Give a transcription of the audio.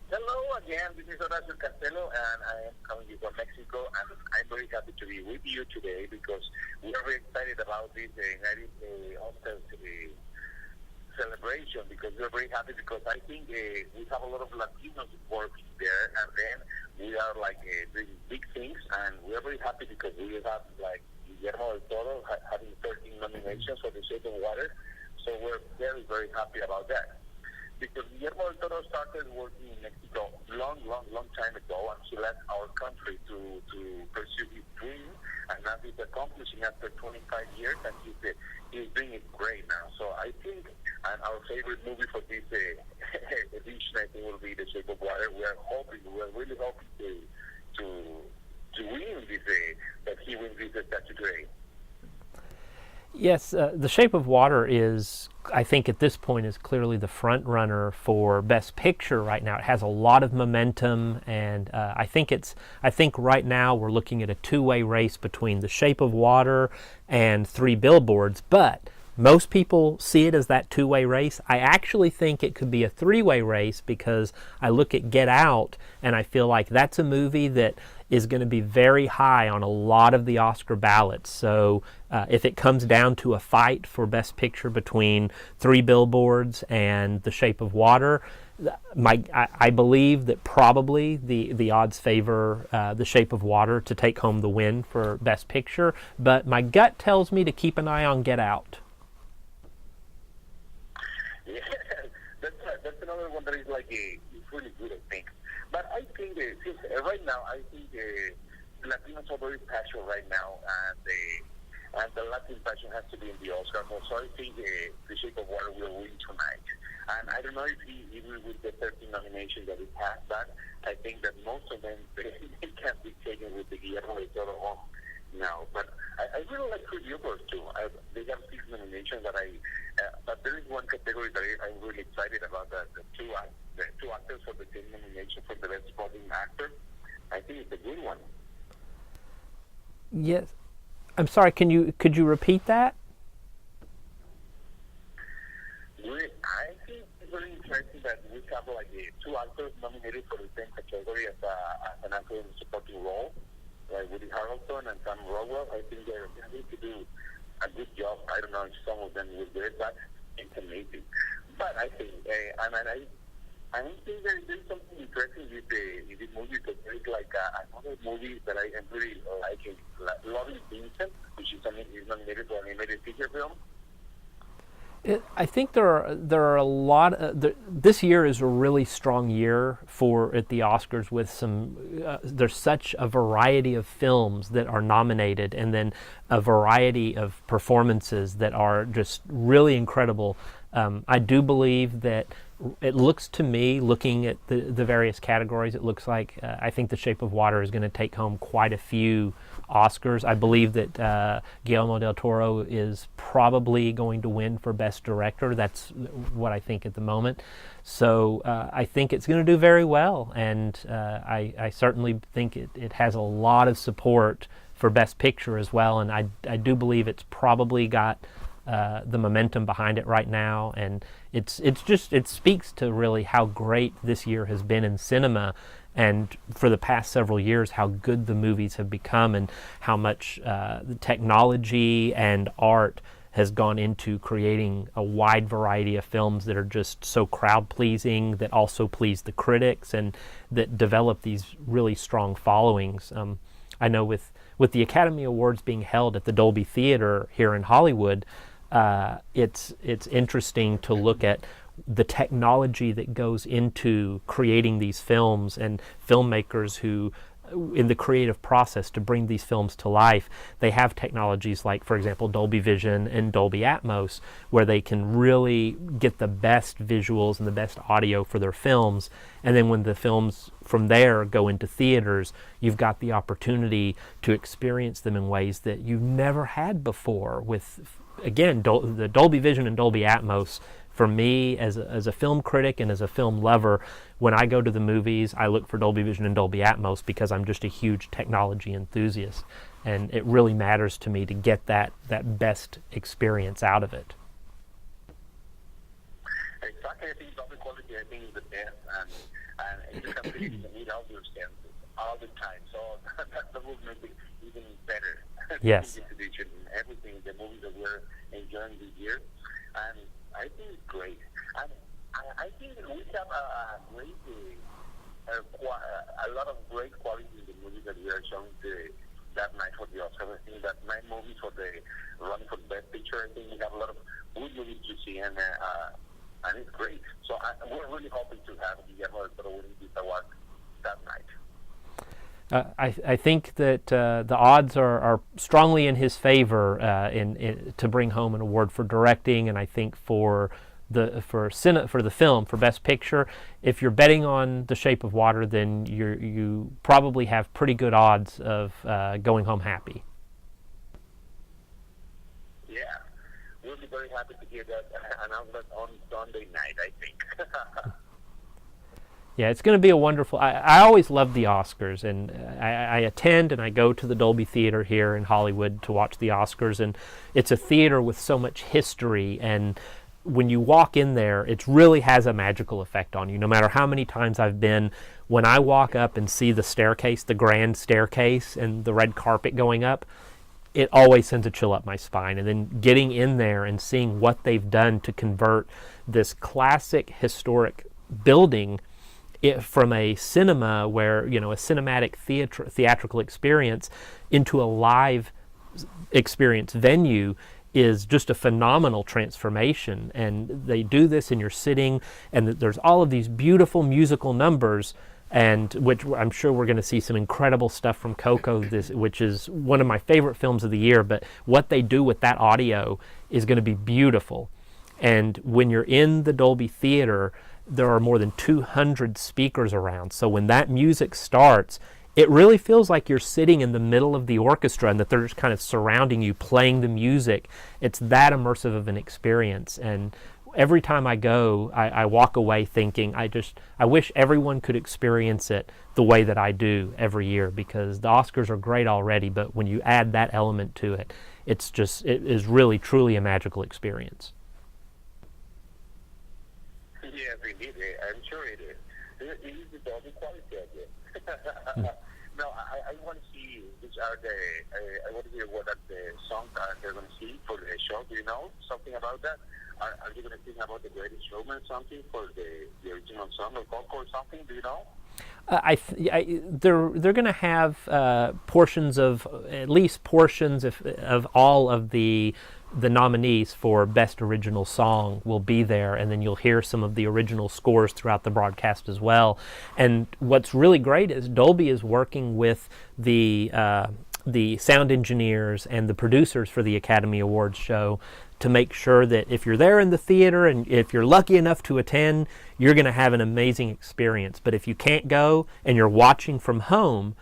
Hello again, this is Horacio Castelo, and I am calling you from Mexico, and I'm very happy to be with you today because we are very excited about this 90th Oscars celebration because we're very happy because I think we have a lot of Latinos working there, and then we are like doing big things, and we're very happy because we have like Guillermo del Toro having 13 nominations for The Shape of Water, so we're very, very happy about that. Because Guillermo del Toro started working in Mexico long time ago, and he left our country to pursue his dream, and now he's accomplishing after 25 years, and he's doing it great now. So I think, and our favorite movie for this edition, I think, will be The Shape of Water. We are really hoping to win this, that he wins this statue today. Yes, The Shape of Water is, I think at this point, is clearly the front runner for Best Picture right now. It has a lot of momentum, and I think right now we're looking at a two-way race between The Shape of Water and Three Billboards, but most people see it as that two-way race. I actually think it could be a three-way race because I look at Get Out and I feel like that's a movie that is going to be very high on a lot of the Oscar ballots. So if it comes down to a fight for Best Picture between Three Billboards and The Shape of Water, I believe that probably the odds favor The Shape of Water to take home the win for Best Picture, but my gut tells me to keep an eye on Get Out. Yeah, that's another one that is like it's really good, I think. But I think right now, I think Latinos are very passionate right now, and the Latin passion has to be in the Oscars. So I think The Shape of Water will win tonight. And I don't know if he will win the 13 nominations that he has, but I think that most of them they can be taken with the Guillermo del Toro home now. But I really like Three Billboards too. They have 6 nominations that but there is one category that I'm really excited about, the two actors for the same nomination for the Best Supporting Actor. I think it's a good one. Yes. I'm sorry, could you repeat that? I think it's very interesting that we have like 2 actors nominated for the same category as an actor in a supporting role, like Woody Harrelson and Sam Rockwell. I think they're going to do a good job. I don't know if some of them will do it, but it's amazing. But I think, I think there's something interesting with the movie because there is like another movie that I am really liking, Loving Vincent, which is nominated for an animated feature film. I think there are a lot. This year is a really strong year at the Oscars with some. There's such a variety of films that are nominated, and then a variety of performances that are just really incredible. I do believe that it looks to me, looking at the various categories, it looks like I think The Shape of Water is going to take home quite a few Oscars. I believe that Guillermo del Toro is probably going to win for Best Director. That's what I think at the moment. So I think it's going to do very well, and I certainly think it has a lot of support for Best Picture as well, and I do believe it's probably got the momentum behind it right now, and it speaks to really how great this year has been in cinema, and for the past several years how good the movies have become, and how much the technology and art has gone into creating a wide variety of films that are just so crowd pleasing, that also please the critics, and that develop these really strong followings. I know with the Academy Awards being held at the Dolby Theater here in Hollywood, it's interesting to look at the technology that goes into creating these films, and filmmakers who, in the creative process to bring these films to life, they have technologies like, for example, Dolby Vision and Dolby Atmos, where they can really get the best visuals and the best audio for their films. And then when the films from there go into theaters, you've got the opportunity to experience them in ways that you've never had before with, again, the Dolby Vision and Dolby Atmos. For me, as a film critic and as a film lover, when I go to the movies, I look for Dolby Vision and Dolby Atmos because I'm just a huge technology enthusiast, and it really matters to me to get that best experience out of it. Exactly, I think Dolby quality, I think, is the best, and and you can really meet all your senses all the time. So that will make it even better. Yes. Everything, the movies that we're enjoying this year, and I think it's great. And I think we have a lot of great quality in the movies that we are showing that night for the Oscars. I think that 9 movies for the running for the Best Picture. I think we have a lot of good movies to see, and it's great. So we're really hoping to have Guillermo del Toro winning this award that night. I think that the odds are strongly in his favor to bring home an award for directing, and I think for the film for Best Picture, if you're betting on The Shape of Water, then you probably have pretty good odds of going home happy. Yeah, we'll be very happy to hear that announcement on Sunday night, I think. Yeah, it's going to be a wonderful... I always love the Oscars, and I attend and I go to the Dolby Theater here in Hollywood to watch the Oscars, and it's a theater with so much history, and when you walk in there, it really has a magical effect on you. No matter how many times I've been, when I walk up and see the staircase, the grand staircase, and the red carpet going up, it always sends a chill up my spine. And then getting in there and seeing what they've done to convert this classic historic building from a cinema where, a cinematic theatrical experience into a live experience venue is just a phenomenal transformation. And they do this and you're sitting, and there's all of these beautiful musical numbers, and which I'm sure we're going to see some incredible stuff from Coco, which is one of my favorite films of the year. But what they do with that audio is going to be beautiful. And when you're in the Dolby Theater, there are more than 200 speakers around. So when that music starts, it really feels like you're sitting in the middle of the orchestra and that they're just kind of surrounding you, playing the music. It's that immersive of an experience. And every time I go, I walk away thinking, I wish everyone could experience it the way that I do every year, because the Oscars are great already, but when you add that element to it, it is really, truly a magical experience. Yes, indeed. I'm sure it is. It is the Dolby quality again. No, I want to see which are I want to hear what are the songs they're going to sing for the show. Do you know something about that? Are you going to sing about the Greatest Showman, something for the original song or Coco or something? Do you know? They're going to have portions of all of the nominees for Best Original Song will be there, and then you'll hear some of the original scores throughout the broadcast as well. And what's really great is Dolby is working with the sound engineers and the producers for the Academy Awards show to make sure that if you're there in the theater and if you're lucky enough to attend, you're going to have an amazing experience. But if you can't go and you're watching from home,